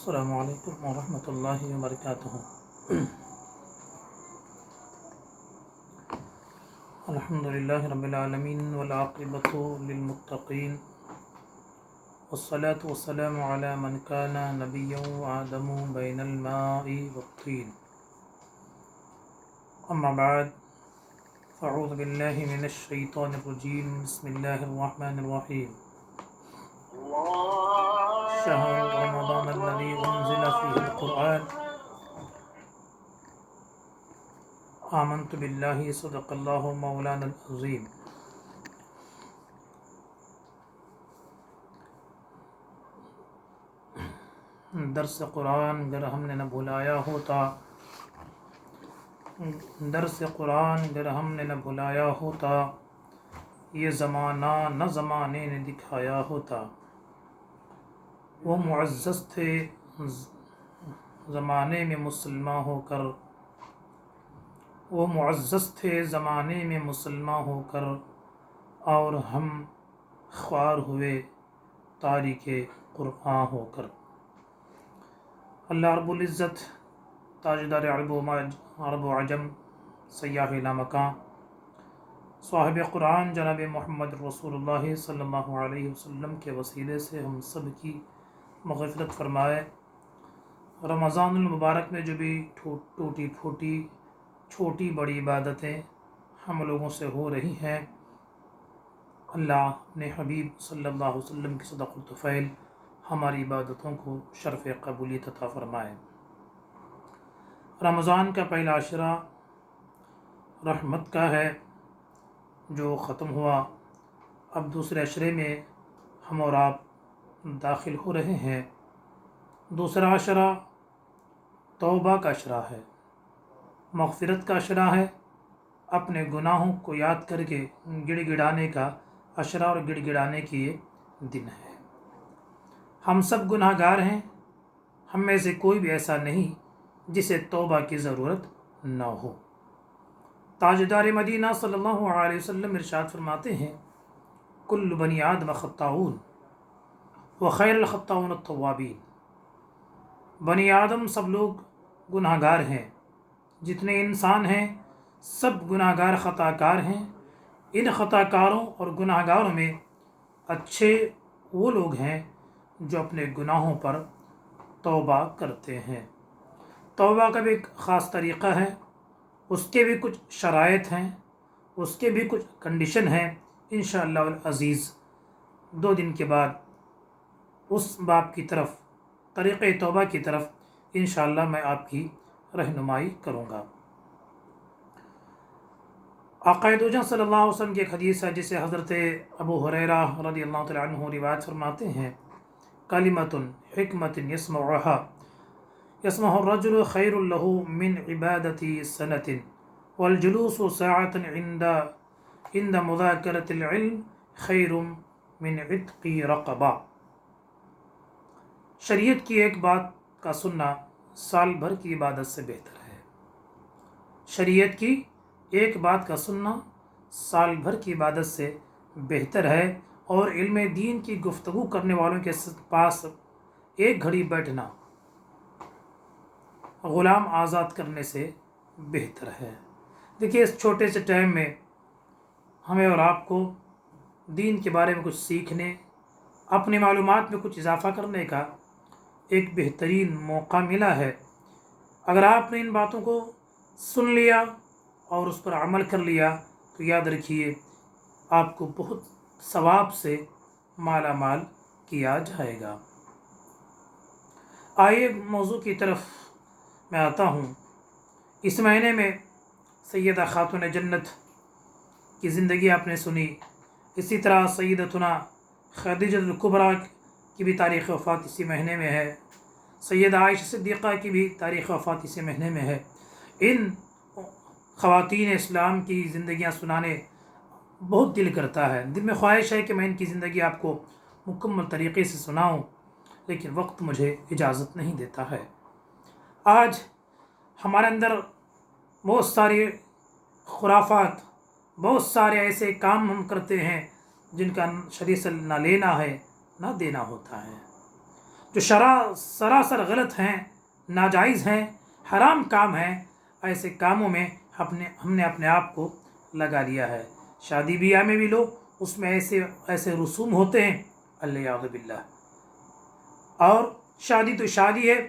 السلام علیکم ورحمۃ اللہ وبرکاتہ۔ الحمد للہ رب العالمین والعاقبۃ للمتقین والصلاة والسلام علی من کان نبیا وآدم بین الماء والطین، اما بعد فاعوذ باللہ من الشیطان الرجیم، بسم اللہ الرحمن الرحیم۔ شہر رمضان الذی انزل فیہ القرآن، آمنت باللہ صدق اللہ مولانا العظیم۔ درس قرآن گر ہم نے نہ بھلایا ہوتا، درس قرآن گر ہم نے نہ بھلایا ہوتا، یہ زمانہ نہ زمانے نے دکھایا ہوتا۔ وہ معزز تھے زمانے میں مسلمان ہو کر، وہ معزز تھے زمانے میں مسلمان ہو کر، اور ہم خوار ہوئے تارک قرآن ہو کر۔ اللہ رب العزت تاجدار عرب و عجم، سیاح لامکاں، صاحب قرآن جناب محمد رسول اللہ صلی اللہ علیہ وسلم کے وسیلے سے ہم سب کی مغفرت فرمائے۔ رمضان المبارک میں جو بھی ٹوٹی پھوٹی چھوٹی بڑی عبادتیں ہم لوگوں سے ہو رہی ہیں، اللہ اپنے حبیب صلی اللہ علیہ وسلم کی صدق الطفیل ہماری عبادتوں کو شرف قبولیت عطا فرمائے۔ رمضان کا پہلا عشرہ رحمت کا ہے جو ختم ہوا، اب دوسرے عشرے میں ہم اور آپ داخل ہو رہے ہیں۔ دوسرا عشرہ توبہ کا عشرہ ہے، مغفرت کا عشرہ ہے، اپنے گناہوں کو یاد کر کے گڑ گڑانے کا عشرہ اور گڑ گڑانے کی یہ دن ہے۔ ہم سب گناہ گار ہیں، ہم میں سے کوئی بھی ایسا نہیں جسے توبہ کی ضرورت نہ ہو۔ تاجدار مدینہ صلی اللہ علیہ وسلم ارشاد فرماتے ہیں، کل بنی آدم خطاؤن وخیر الخطاؤن التوابین۔ بنی آدم سب لوگ گناہ گار ہیں، جتنے انسان ہیں سب گناہ گار خطا کار ہیں۔ ان خطا کاروں اور گناہ گاروں میں اچھے وہ لوگ ہیں جو اپنے گناہوں پر توبہ کرتے ہیں۔ توبہ کا بھی ایک خاص طریقہ ہے، اس کے بھی کچھ شرائط ہیں، اس کے بھی کچھ کنڈیشن ہیں۔ انشاءاللہ العزیز 2 دن کے بعد اس باب کی طرف، طریقہ توبہ کی طرف انشاءاللہ میں آپ کی رہنمائی کروں گا۔ آقا دو جہاں صلی اللہ علیہ وسلم کی ایک حدیث ہے جسے حضرت ابو ہریرہ رضی اللہ تعالی عنہ روایت فرماتے ہیں، کلمۃ حکمۃ یسمعها الرجل خیر له من عبادۃ سنۃ والجلوس ساعة عند مذاکرۃ العلم خیر من عتق رقبہ۔ شریعت کی ایک بات کا سننا سال بھر کی عبادت سے بہتر ہے۔ شریعت کی ایک بات کا سننا سال بھر کی عبادت سے بہتر ہے، اور علم دین کی گفتگو کرنے والوں کے پاس ایک گھڑی بیٹھنا غلام آزاد کرنے سے بہتر ہے۔ دیکھیے، اس چھوٹے سے ٹائم میں ہمیں اور آپ کو دین کے بارے میں کچھ سیکھنے، اپنی معلومات میں کچھ اضافہ کرنے کا ایک بہترین موقع ملا ہے۔ اگر آپ نے ان باتوں کو سن لیا اور اس پر عمل کر لیا تو یاد رکھیے آپ کو بہت ثواب سے مالا مال کیا جائے گا۔ آئیے موضوع کی طرف میں آتا ہوں۔ اس مہینے میں سیدہ خاتون جنت کی زندگی آپ نے سنی، اسی طرح سیدتنا خدیجہ الکبریٰ کی بھی تاریخ وفات اسی مہینے میں ہے، سیدہ عائشہ صدیقہ کی بھی تاریخ وفات اسی مہینے میں ہے۔ ان خواتین اسلام کی زندگیاں سنانے بہت دل کرتا ہے، دل میں خواہش ہے کہ میں ان کی زندگی آپ کو مکمل طریقے سے سناؤں، لیکن وقت مجھے اجازت نہیں دیتا ہے۔ آج ہمارے اندر بہت ساری خرافات، بہت سارے ایسے کام ہم کرتے ہیں جن کا شریعت سے نہ لینا ہے نہ دینا ہوتا ہے۔ جو سراسر غلط ہیں، ناجائز ہیں، حرام کام ہیں، ایسے کاموں میں ہم نے اپنے آپ کو لگا لیا ہے۔ شادی بیاہ میں بھی لو، اس میں ایسے رسوم ہوتے ہیں، الیاذ باللہ۔ اور شادی تو شادی ہے،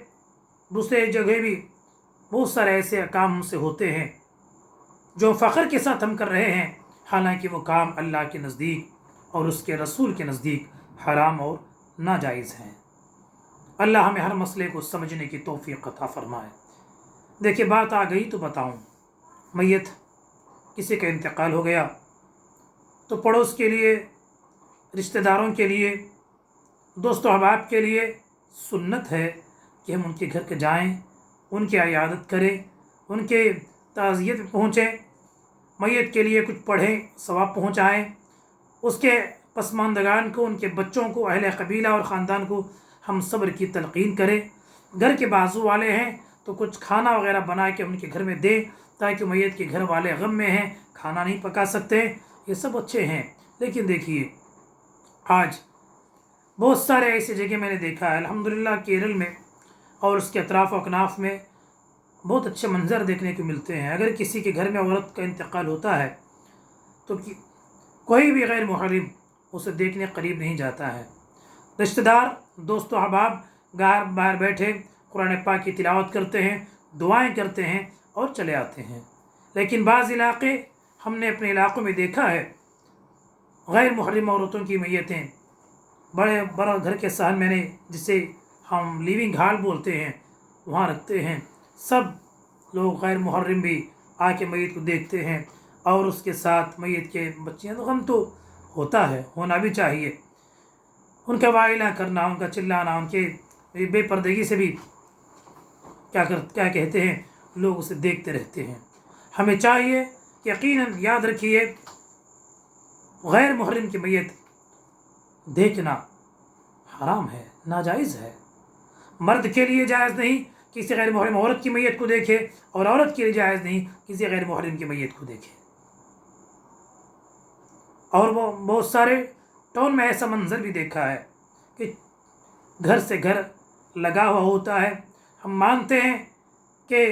دوسرے جگہ بھی بہت سارے ایسے کام ہم سے ہوتے ہیں جو فخر کے ساتھ ہم کر رہے ہیں، حالانکہ وہ کام اللہ کے نزدیک اور اس کے رسول کے نزدیک حرام اور ناجائز ہیں۔ اللہ ہمیں ہر مسئلے کو سمجھنے کی توفیق عطا فرمائے۔ دیکھیں، بات آ گئی تو بتاؤں، میت کسی کا انتقال ہو گیا تو پڑوس کے لیے، رشتہ داروں کے لیے، دوست و احباب کے لیے سنت ہے کہ ہم ان کے گھر کے جائیں، ان کی عیادت کریں، ان کے تعزیت میں پہنچیں، میت کے لیے کچھ پڑھیں، ثواب پہنچائیں، اس کے پسماندگان کو، ان کے بچوں کو، اہل قبیلہ اور خاندان کو ہم صبر کی تلقین کریں۔ گھر کے بازو والے ہیں تو کچھ کھانا وغیرہ بنا کے ان کے گھر میں دیں، تاکہ میت کے گھر والے غم میں ہیں، کھانا نہیں پکا سکتے، یہ سب اچھے ہیں۔ لیکن دیکھیے، آج بہت سارے ایسی جگہ میں نے دیکھا ہے، الحمدللہ کیرل میں اور اس کے اطراف و اکناف میں بہت اچھے منظر دیکھنے کو ملتے ہیں۔ اگر کسی کے گھر میں عورت کا انتقال ہوتا ہے تو کوئی بھی غیر محرم اسے دیکھنے قریب نہیں جاتا ہے۔ رشتہ دار، دوست و احباب باہر بیٹھے قرآن پاک کی تلاوت کرتے ہیں، دعائیں کرتے ہیں اور چلے آتے ہیں۔ لیکن بعض علاقے ہم نے اپنے علاقوں میں دیکھا ہے، غیر محرم عورتوں کی میتیں بڑا گھر کے صحن میں نے، جسے ہم لیونگ ہال بولتے ہیں، وہاں رکھتے ہیں۔ سب لوگ غیر محرم بھی آ کے میت کو دیکھتے ہیں اور اس کے ساتھ میت کے بچیاں، تو غم تو ہوتا ہے، ہونا بھی چاہیے۔ ان کا وائلہ کرنا، ان کا چلانا، ان کے بے پردگی سے بھی کیا کہتے ہیں، لوگ اسے دیکھتے رہتے ہیں۔ ہمیں چاہیے کہ یقیناً یاد رکھیے، غیر محرم کی میت دیکھنا حرام ہے، ناجائز ہے۔ مرد کے لیے جائز نہیں کسی غیر محرم عورت کی میت کو دیکھے، اور عورت کے لیے جائز نہیں کسی غیر محرم کی میت کو دیکھے۔ اور وہ بہت سارے ٹاؤن میں ایسا منظر بھی دیکھا ہے کہ گھر سے گھر لگا ہوا ہوتا ہے۔ ہم مانتے ہیں کہ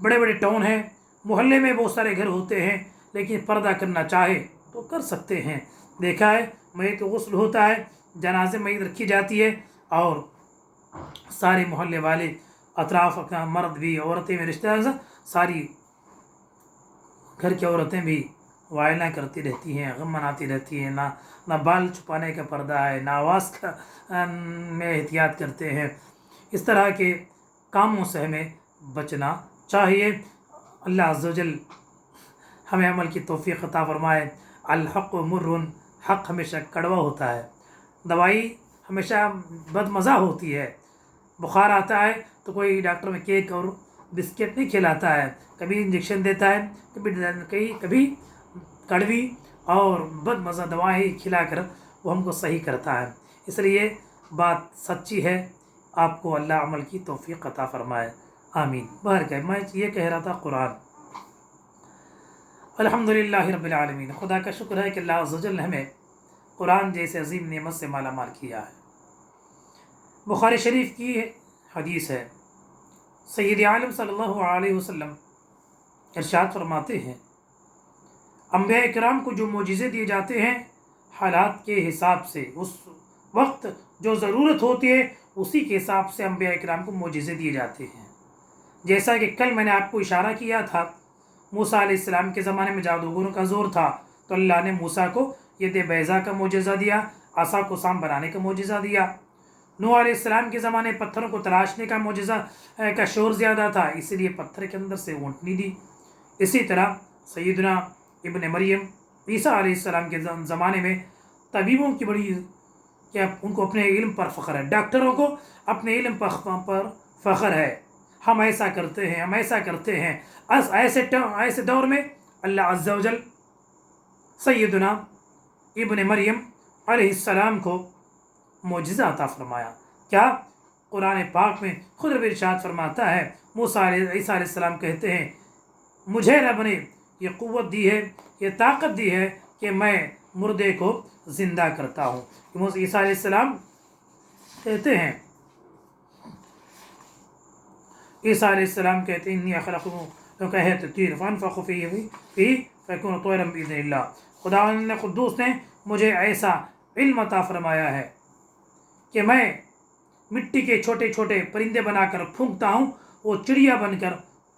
بڑے بڑے ٹاؤن ہیں، محلے میں بہت سارے گھر ہوتے ہیں، لیکن پردہ کرنا چاہے تو کر سکتے ہیں۔ دیکھا ہے، میت غسل ہوتا ہے، جنازے میت رکھی جاتی ہے، اور سارے محلے والے، اطراف کا مرد بھی، عورتیں بھی، رشتہ دار، ساری گھر کی عورتیں بھی وائلہ کرتی رہتی ہیں، غم مناتی رہتی ہیں، نہ بال چھپانے کا پردہ ہے، نہ آواز کا میں احتیاط کرتے ہیں۔ اس طرح کے کاموں سے ہمیں بچنا چاہیے۔ اللہ عز و جل ہمیں عمل کی توفیق عطا فرمائے۔ الحق مر، حق ہمیشہ کڑوا ہوتا ہے، دوائی ہمیشہ بد مزہ ہوتی ہے۔ بخار آتا ہے تو کوئی ڈاکٹر میں کیک اور بسکٹ نہیں کھلاتا ہے، کبھی انجیکشن دیتا ہے، کبھی کڑوی اور بد مزہ دوائیں کھلا کر وہ ہم کو صحیح کرتا ہے۔ اس لیے بات سچی ہے، آپ کو اللہ عمل کی توفیق عطا فرمائے، آمین۔ بہرکیف میں یہ کہہ رہا تھا، قرآن، الحمدللہ رب العالمین، خدا کا شکر ہے کہ اللہ عز و جل نے ہمیں قرآن جیسے عظیم نعمت سے مالا مال کیا ہے۔ بخاری شریف کی حدیث ہے، سید عالم صلی اللہ علیہ وسلم ارشاد فرماتے ہیں، انبیاء کرام کو جو معجزے دیے جاتے ہیں، حالات کے حساب سے، اس وقت جو ضرورت ہوتی ہے اسی کے حساب سے انبیاء کرام کو معجزے دیے جاتے ہیں۔ جیسا کہ کل میں نے آپ کو اشارہ کیا تھا، موسیٰ علیہ السلام کے زمانے میں جادوگروں کا زور تھا، تو اللہ نے موسیٰ کو ید بیضا کا معجزہ دیا، عصا کو سام بنانے کا معجزہ دیا۔ نوح علیہ السلام کے زمانے پتھروں کو تراشنے کا معجزہ کا شور زیادہ تھا، اسی لیے پتھر کے اندر سے اونٹنی دی۔ اسی طرح سیدنا ابن مریم، عیسیٰ علیہ السلام کے زمانے میں طبیبوں کی بڑی، کہ ان کو اپنے علم پر فخر ہے، ڈاکٹروں کو اپنے علم پر فخر ہے، ہم ایسا کرتے ہیں، ہم ایسا کرتے ہیں۔ ایسے دور میں اللہ عز و جل سیدنا ابن مریم علیہ السلام کو معجزہ عطا فرمایا۔ کیا؟ قرآن پاک میں خود رب ارشاد فرماتا ہے، عیسیٰ علیہ السلام کہتے ہیں، مجھے رب نے یہ قوت دی ہے، یہ طاقت دی ہے کہ میں مردے کو زندہ کرتا ہوں۔ عیسیٰ علیہ السلام کہتے ہیں عیسیٰ علیہ السلام کہتے ہیں انی اخلق کہت تیر فانفخ فی فیکون طیرا باذن اللہ، خدا قدوس نے مجھے ایسا علم عطا فرمایا ہے کہ میں مٹی کے چھوٹے چھوٹے پرندے بنا کر پھونکتا ہوں، وہ چڑیا بن کر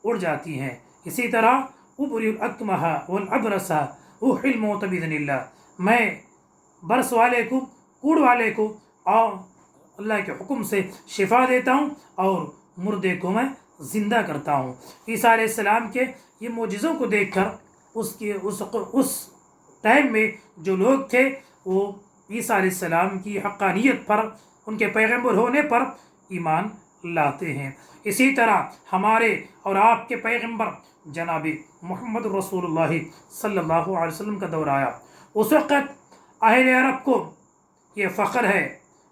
اڑ جاتی ہیں۔ اسی طرح ابری الاکمہ والابرس احیی الموت باذن اللہ، میں برس والے کو، کوڑ والے کو اور اللہ کے حکم سے شفا دیتا ہوں اور مردے کو میں زندہ کرتا ہوں۔ عیسیٰ علیہ السلام کے یہ معجزوں کو دیکھ کر اس ٹائم میں جو لوگ تھے وہ عیسیٰ علیہ السلام کی حقانیت پر، ان کے پیغمبر ہونے پر ایمان لاتے ہیں۔ اسی طرح ہمارے اور آپ کے پیغمبر جناب محمد رسول اللہ صلی اللہ علیہ وسلم کا دور آیا، اس وقت اہل عرب کو یہ فخر ہے،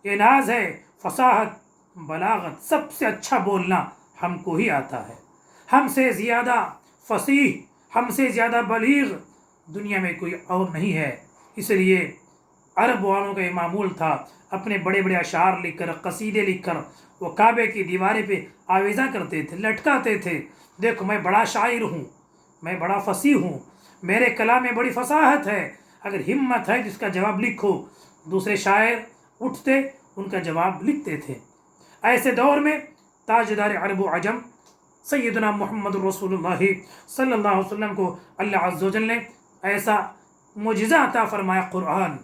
یہ ناز ہے، فصاحت، بلاغت، سب سے اچھا بولنا ہم کو ہی آتا ہے، ہم سے زیادہ فصیح، ہم سے زیادہ بلیغ دنیا میں کوئی اور نہیں ہے۔ اس لیے عرب والوں کا یہ معمول تھا، اپنے بڑے بڑے اشعار لکھ کر، قصیدے لکھ کر وہ کعبے کی دیواریں پہ آویزاں کرتے تھے، لٹکاتے تھے، دیکھو میں بڑا شاعر ہوں، میں بڑا فصیح ہوں، میرے کلام میں بڑی فصاحت ہے، اگر ہمت ہے جس کا جواب لکھو۔ دوسرے شاعر اٹھتے ان کا جواب لکھتے تھے۔ ایسے دور میں تاجدار عرب و عجم سیدنا محمد رسول اللہ صلی اللہ علیہ وسلم کو اللہ عز و جل نے ایسا معجزہ عطا فرمایا، قرآن۔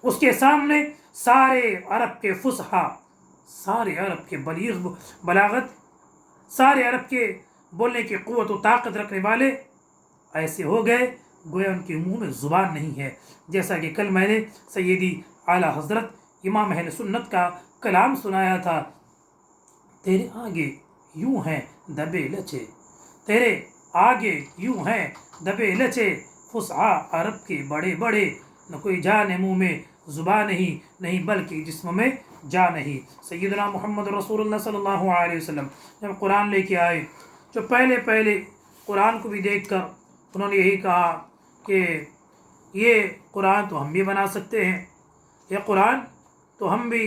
اس کے سامنے سارے عرب کے فصحا، سارے عرب کے بلیغ بلاغت، سارے عرب کے بولنے کی قوت و طاقت رکھنے والے ایسے ہو گئے گویا ان کے منہ میں زبان نہیں ہے۔ جیسا کہ کل میں نے سیدی اعلیٰ حضرت امام اہل سنت کا کلام سنایا تھا، تیرے آگے یوں ہیں دبے لچے، تیرے آگے یوں ہیں دبے لچے، فصحا عرب کے بڑے بڑے، نہ کوئی جان منہ میں زبان نہیں بلکہ جسم میں جا نہیں۔ سیدنا محمد رسول اللہ صلی اللہ علیہ وسلم جب قرآن لے کے آئے، جو پہلے قرآن کو بھی دیکھ کر انہوں نے یہی کہا کہ یہ قرآن تو ہم بھی بنا سکتے ہیں، یہ قرآن تو ہم بھی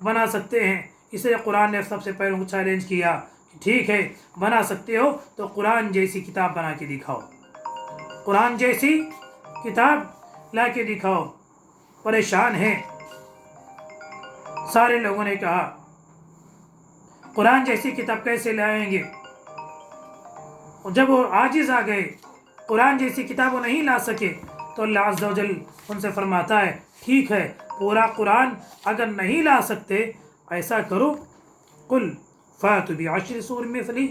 بنا سکتے ہیں۔ اس لیے قرآن نے سب سے پہلے ان کو چیلنج کیا کہ ٹھیک ہے بنا سکتے ہو تو قرآن جیسی کتاب بنا کے دکھاؤ، قرآن جیسی کتاب لا کے دکھاؤ۔ پریشان ہیں سارے لوگوں نے کہا قرآن جیسی کتاب کیسے لائیں گے؟ اور جب وہ عاجز آ گئے، قرآن جیسی کتاب وہ نہیں لا سکے، تو اللہ عز و جل ان سے فرماتا ہے ٹھیک ہے پورا قرآن اگر نہیں لا سکتے، ایسا کرو قل فاتوا بعشر سور مثلی،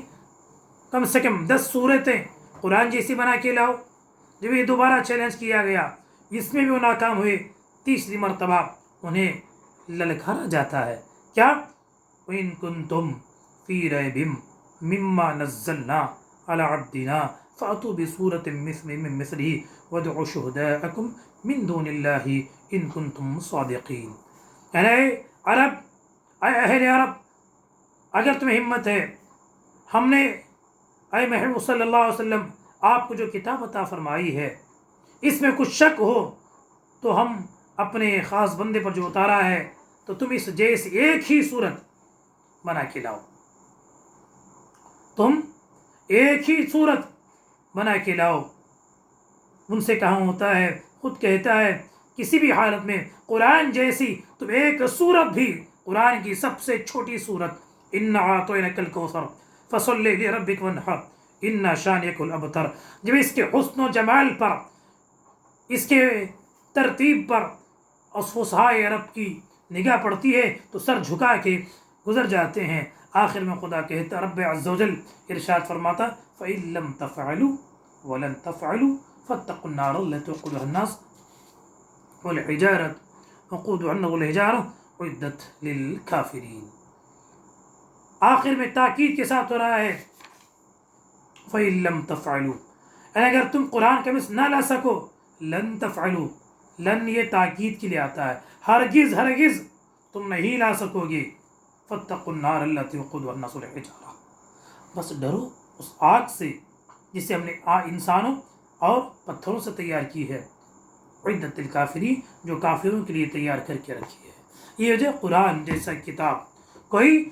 کم سے کم 10 سورتیں قرآن جیسی بنا کے لاؤ۔ جب یہ دوبارہ چیلنج کیا گیا، اس میں بھی وہ ناکام ہوئے، تیسری مرتبہ انہیں للکارا جاتا ہے کیا؟ وَإِن كُنتُمْ فِي رَيْبٍ مِّمَّا نَزَّلْنَا عَلَىٰ عَبْدِنَا فَأْتُوا بِسُورَةٍ مِّن مِّثْلِهِ وَادْعُوا شُهَدَاءَكُم مِّن دُونِ اللَّهِ إِن كُنتُمْ صَادِقِينَ۔ اے عرب، اے اہل عرب، اگر تمہیں ہمت ہے، ہم نے اے محمد صلی اللہ علیہ وسلم آپ کو جو کتاب عطا فرمائی ہے، اس میں کچھ شک ہو تو ہم اپنے خاص بندے پر جو اتارا ہے تو تم اس جیسی ایک ہی صورت بنا کے لاؤ، تم ایک ہی صورت بنا کے لاؤ۔ ان سے کہاں ہوتا ہے، خود کہتا ہے کسی بھی حالت میں قرآن جیسی تم ایک صورت بھی، قرآن کی سب سے چھوٹی صورت اِنَّا أَعْطَيْنَاكَ الْكَوْثَرَ فَصَلِّ لِرَبِّكَ وَانْحَرْ إِنَّ شَانِئَكَ الْأَبْتَرُ، جب اس کے حسن و جمال پر، اس کے ترتیب پر اس فصحائے عرب کی نگاہ پڑتی ہے تو سر جھکا کے گزر جاتے ہیں۔ آخر میں خدا کہتا، رب عز و جل ارشاد فرماتا فَإِن لَّمْ تَفْعَلُوا وَلَن تَفْعَلُوا فَاتَّقُوا النَّارَ الَّتِي وَقُودُهَا النَّاسُ وَالْحِجَارَةُ أُعِدَّتْ لِلْكَافِرِينَ۔ آخر میں تاکید کے ساتھ ہو رہا ہے فَإِن لَّمْ تَفْعَلُوا، اگر تم قرآن کا مثل نہ لا سکو، لن تفعلوا، لن یہ تاکید کے لیے آتا ہے، ہرگز تم نہیں لا سکو گے۔ فاتقوا النار التي وقودها الناس والحجارة، بس ڈرو اس آگ سے جسے ہم نے انسانوں اور پتھروں سے تیار کی ہے، عدت للکافرین، جو کافروں کے لیے تیار کر کے رکھی ہے۔ یہ جو قرآن جیسا کتاب کوئی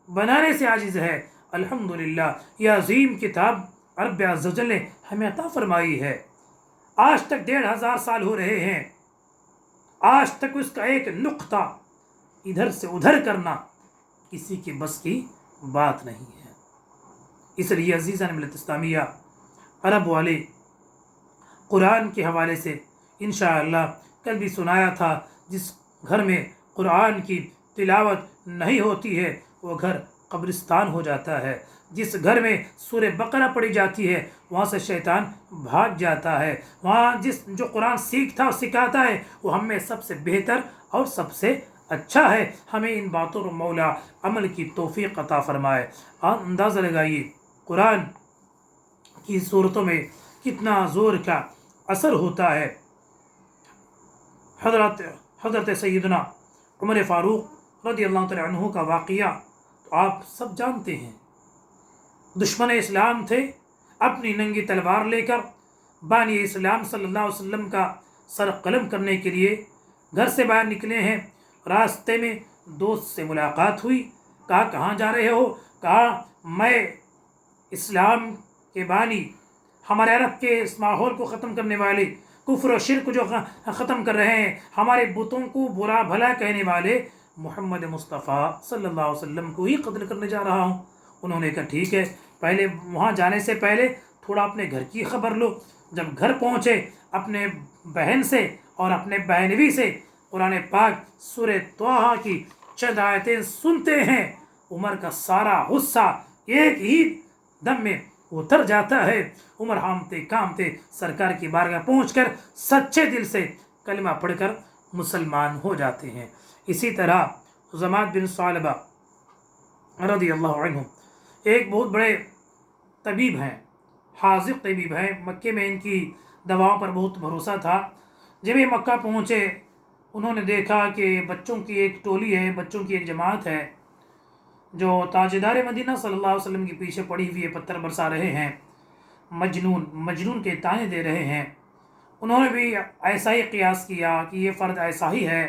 بنانے سے عاجز ہے، الحمدللہ یہ عظیم کتاب رب عز و جل نے ہمیں عطا فرمائی ہے۔ آج تک 1500 سال ہو رہے ہیں، آج تک اس کا ایک نقطہ ادھر سے ادھر کرنا کسی کے بس کی بات نہیں ہے۔ اس لیے عزیزان ملت اسلامیہ، عرب والے قرآن کے حوالے سے انشاءاللہ کل بھی سنایا تھا، جس گھر میں قرآن کی تلاوت نہیں ہوتی ہے وہ گھر قبرستان ہو جاتا ہے۔ جس گھر میں سورہ بقرہ پڑھی جاتی ہے وہاں سے شیطان بھاگ جاتا ہے۔ وہاں جو قرآن سیکھتا اور سکھاتا ہے وہ ہم میں سب سے بہتر اور سب سے اچھا ہے۔ ہمیں ان باتوں پر مولا عمل کی توفیق عطا فرمائے۔ اندازہ لگائیے قرآن کی صورتوں میں کتنا زور کا اثر ہوتا ہے۔ حضرت سیدنا عمر فاروق رضی اللہ تعالیٰ عنہ کا واقعہ تو آپ سب جانتے ہیں۔ دشمن اسلام تھے، اپنی ننگی تلوار لے کر بانی اسلام صلی اللہ علیہ وسلم کا سر قلم کرنے کے لیے گھر سے باہر نکلے ہیں۔ راستے میں دوست سے ملاقات ہوئی، کہا کہاں جا رہے ہو؟ کہا میں اسلام کے بانی، ہمارے عرب کے اس ماحول کو ختم کرنے والے، کفر و شرک جو ختم کر رہے ہیں، ہمارے بتوں کو برا بھلا کہنے والے محمد مصطفیٰ صلی اللہ علیہ وسلم کو ہی قتل کرنے جا رہا ہوں۔ انہوں نے کہا ٹھیک ہے، پہلے وہاں جانے سے پہلے تھوڑا اپنے گھر کی خبر لو۔ جب گھر پہنچے اپنے بہن سے اور اپنے بہنوی سے قرآن پاک سورہ طٰہٰ کی چند آیتیں سنتے ہیں، عمر کا سارا غصہ ایک ہی دم میں اتر جاتا ہے۔ عمر ہامتے کامتے سرکار کی بارگاہ پہنچ کر سچے دل سے کلمہ پڑھ کر مسلمان ہو جاتے ہیں۔ اسی طرح زماد بن ثعلبہ رضی اللہ عنہ ایک بہت بڑے طبیب ہیں، حاذق طبیب ہیں۔ مکے میں ان کی دواؤں پر بہت بھروسہ تھا۔ جب یہ مکہ پہنچے انہوں نے دیکھا کہ بچوں کی ایک ٹولی ہے، بچوں کی ایک جماعت ہے جو تاجدار مدینہ صلی اللہ علیہ وسلم کے پیچھے پڑی ہوئی پتھر برسا رہے ہیں، مجنون کے تانے دے رہے ہیں۔ انہوں نے بھی ایسا ہی قیاس کیا کہ یہ فرد ایسا ہی ہے۔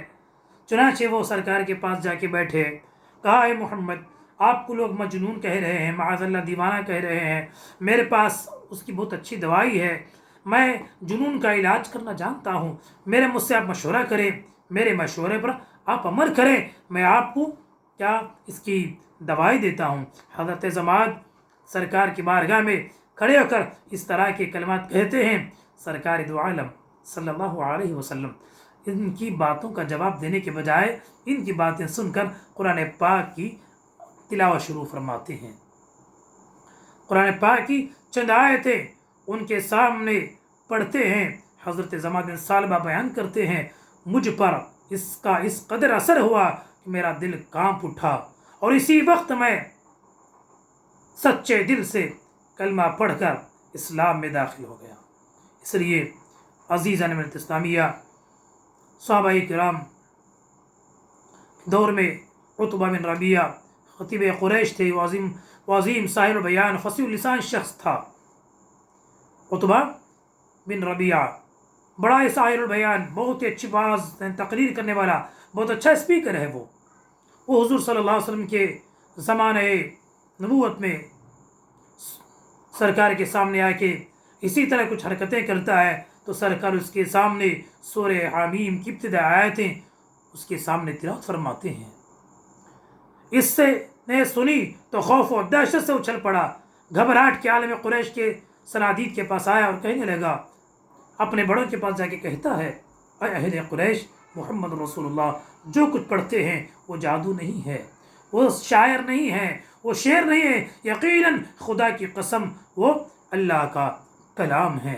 چنانچہ وہ سرکار کے پاس جا کے بیٹھے، کہا اے محمد، آپ کو لوگ مجنون کہہ رہے ہیں، معاذ اللہ دیوانہ کہہ رہے ہیں، میرے پاس اس کی بہت اچھی دوائی ہے، میں جنون کا علاج کرنا جانتا ہوں، میرے مجھ سے آپ مشورہ کریں، میرے مشورے پر آپ عمل کریں، میں آپ کو کیا اس کی دوائی دیتا ہوں۔ حضرت زماد سرکار کی بارگاہ میں کھڑے ہو کر اس طرح کے کلمات کہتے ہیں۔ سرکار دو عالم صلی اللہ علیہ وسلم ان کی باتوں کا جواب دینے کے بجائے ان کی باتیں سن کر قرآن پاک کی تلاوت شروع فرماتے ہیں۔ قرآن پاک کی چند آیتیں ان کے سامنے پڑھتے ہیں۔ حضرت زماد بن ثعلبہ بیان کرتے ہیں، مجھ پر اس کا اس قدر اثر ہوا کہ میرا دل کانپ اٹھا اور اسی وقت میں سچے دل سے کلمہ پڑھ کر اسلام میں داخل ہو گیا۔ اس لیے عزیزان ملت اسلامیہ، صحابہ کرام دور میں عتبہ بن ربیعہ خطیب قریش تھے، وہ عظیم ساحر البیان فصیح اللسان شخص تھا۔ عتبہ بن ربیعہ بڑا ساحر البیان، بہت ہی اچھی باز تقریر کرنے والا، بہت اچھا اسپیکر ہے۔ وہ حضور صلی اللہ علیہ وسلم کے زمانہ نبوت میں سرکار کے سامنے آ کے اسی طرح کچھ حرکتیں کرتا ہے تو سرکار اس کے سامنے سورہ حمیم کی ابتدائی آیتیں اس کے سامنے تلاوت فرماتے ہیں۔ اس سے نے سنی تو خوف و دہشت سے اچھل پڑا، گھبراہٹ کے عالم قریش کے صنادید کے پاس آیا اور کہنے لگا، اپنے بڑوں کے پاس جا کے کہتا ہے، اے اہل قریش، محمد رسول اللہ جو کچھ پڑھتے ہیں وہ جادو نہیں ہے، وہ شاعر نہیں ہے، وہ شعر نہیں ہے، یقیناً خدا کی قسم وہ اللہ کا کلام ہے۔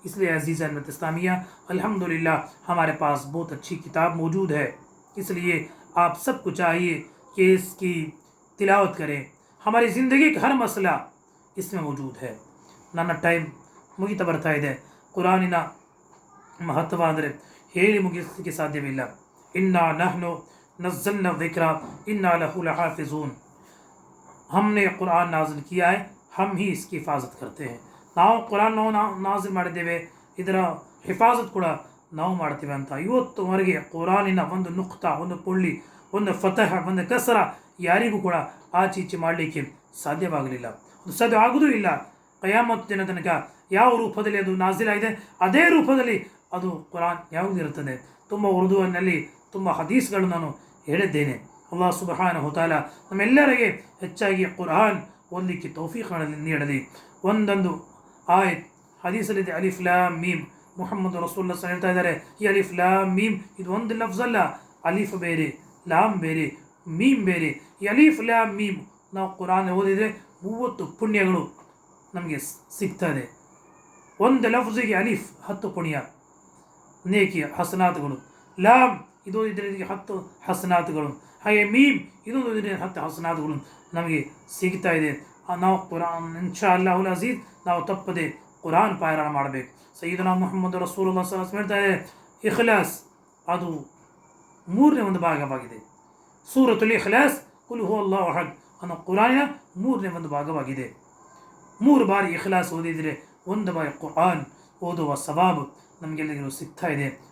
اس لیے عزیزان ملت اسلامیہ، الحمدللہ ہمارے پاس بہت اچھی کتاب موجود ہے۔ اس لیے آپ سب کو چاہیے کہ اس کی تلاوت کریں۔ ہماری زندگی کا ہر مسئلہ اس میں موجود ہے۔ ನನ್ನ ಟೈಮ್ ಮುಗಿತಾ ಬರ್ತಾ ಇದೆ. ಕುರಾನಿನ ಮಹತ್ವ ಅಂದರೆ ಹೇಳಿ ಮುಗಿಸಲಿಕ್ಕೆ ಸಾಧ್ಯವಿಲ್ಲ. ಇನ್ನ ನಹ್ನು ನಜ್ಜಲ್ನ ذکر ಇನ್ನ ಲಹು ಲحافظون. ہم نے قرآن نازل کیا ہے، ہم ہی اس کی حفاظت کرتے ہیں. ನಾವು قرآن ನಾಜಿಲ್ ಮಾಡಿದ್ದೇವೆ, ಇದರ ಹಿಫಾಜತ್ ಕೂಡ ನಾವು ಮಾಡ್ತೇವೆ ಅಂತ. ಇವತ್ತುವರೆಗೆ ಕುರಾನಿನ ಒಂದು ನುಕ್ತ, ಒಂದು ಪುಳ್ಳಿ, ಒಂದು ಫತಹ, ಒಂದು ಕಸರ ಯಾರಿಗೂ ಕೂಡ ಆಚೆ ಈಚೆ ಮಾಡಲಿಕ್ಕೆ ಸಾಧ್ಯವಾಗಲಿಲ್ಲ, ಅದು ಸಾಧ್ಯ ಆಗುವುದೂ ಇಲ್ಲ. ಕಯಾಮತ್ ದಿನ ತನಕ ಯಾವ ರೂಪದಲ್ಲಿ ಅದು ನಾಜಿಲಾಗಿದೆ ಅದೇ ರೂಪದಲ್ಲಿ ಅದು ಕುರಾನ್ ಯಾವುದಿರುತ್ತದೆ. ತುಂಬ ಉರ್ದುವಿನಲ್ಲಿ ತುಂಬ ಹದೀಸ್ಗಳು ನಾನು ಹೇಳಿದ್ದೇನೆ. ಅಲ್ಲಾಹ್ ಸುಬ್ಹಾನಹು ತಆಲಾ ನಮ್ಮೆಲ್ಲರಿಗೆ ಹೆಚ್ಚಾಗಿ ಕುರಾನ್ ಓದಲಿಕ್ಕೆ ತೌಫೀಕನ್ನು ನೀಡಲಿ. ಒಂದೊಂದು ಆಯತ್ ಹದೀಸಲ್ಲಿದೆ, ಅಲಿಫ್ ಲಾಮ್ ಮೀಮ್, ಮುಹಮ್ಮದ್ ರಸೂಲುಲ್ಲಾಹ್ ಸಲ್ಲಲ್ಲಾಹು ಅಲೈಹಿ ವಸಲ್ಲಂ ಹೇಳ್ತಾ ಇದ್ದಾರೆ, ಈ ಅಲಿಫ್ ಲಾಮ್ ಮೀಮ್ ಇದು ಒಂದು ಲಫ್ಜ್ ಅಲ್ಲ, ಅಲಿಫ್ ಬೇರೆ, ಲಾಮ್ ಬೇರೆ, ಮೀಮ್ ಬೇರೆ. ಈ ಅಲಿಫ್ ಲಾಮ್ ಮೀಮ್ ನಾವು ಕುರಾನ್ ಓದಿದರೆ 30 ಪುಣ್ಯಗಳು ನಮಗೆ ಸಿಗ್ತದೆ. ಒಂದು ಲಫ್ಜಿಗೆ ಅಲಿಫ್ 10 ಪುಣ್ಯ ನೇಕಿ ಹಸನಾತ್ಗಳು, ಲಾಮ್ ಇದು ಇದರಿಗೆ 10 ಹಸನಾತ್ಗಳು, ಹಾಗೆ ಮೀಮ್ ಇದು ಇದರಿಂದ 10 ಹಸನಾತ್ಗಳು ನಮಗೆ ಸಿಗ್ತಾ ಇದೆ. ನಾವು ಕುರಾನ್ ಇನ್ಶಾ ಅಲ್ಲಾಹುಲ್ ಅಜೀಜ್ ನಾವು ತಪ್ಪದೆ ಕುರಾನ್ ಪಾರಾಯಣ ಮಾಡಬೇಕು. ಸಯ್ಯಿದನಾ ಮುಹಮ್ಮದ್ ರಸೂಲುಲ್ಲಾಹ್ ಸಲ್ಲಲ್ಲಾಹು ಅಲೈಹಿ ವಸಲ್ಲಂ ಹೇಳ್ತಾ ಇದೆ, ಇಖ್ಲಾಸ್ ಅದು 3ನೇ ಒಂದು ಭಾಗವಾಗಿದೆ. ಸೂರತುಲ್ ಇಖ್ಲಾಸ್ ಕುಲ್ ಹುವಲ್ಲಾಹು ಅಹದ್ ಅನ್ನೋ ಕುರಾನಿನ 3ನೇ ಒಂದು ಭಾಗವಾಗಿದೆ. 3 ಬಾರಿ ಇಖ್ಲಾಸ್ ಓದಿದರೆ 1 ಬಾರಿ ಕುರಾನ್ ಓದುವ ಸವಾಬ್ ನಮಗೆಲ್ಲರಿಗೂ ಸಿಗ್ತಾ ಇದೆ.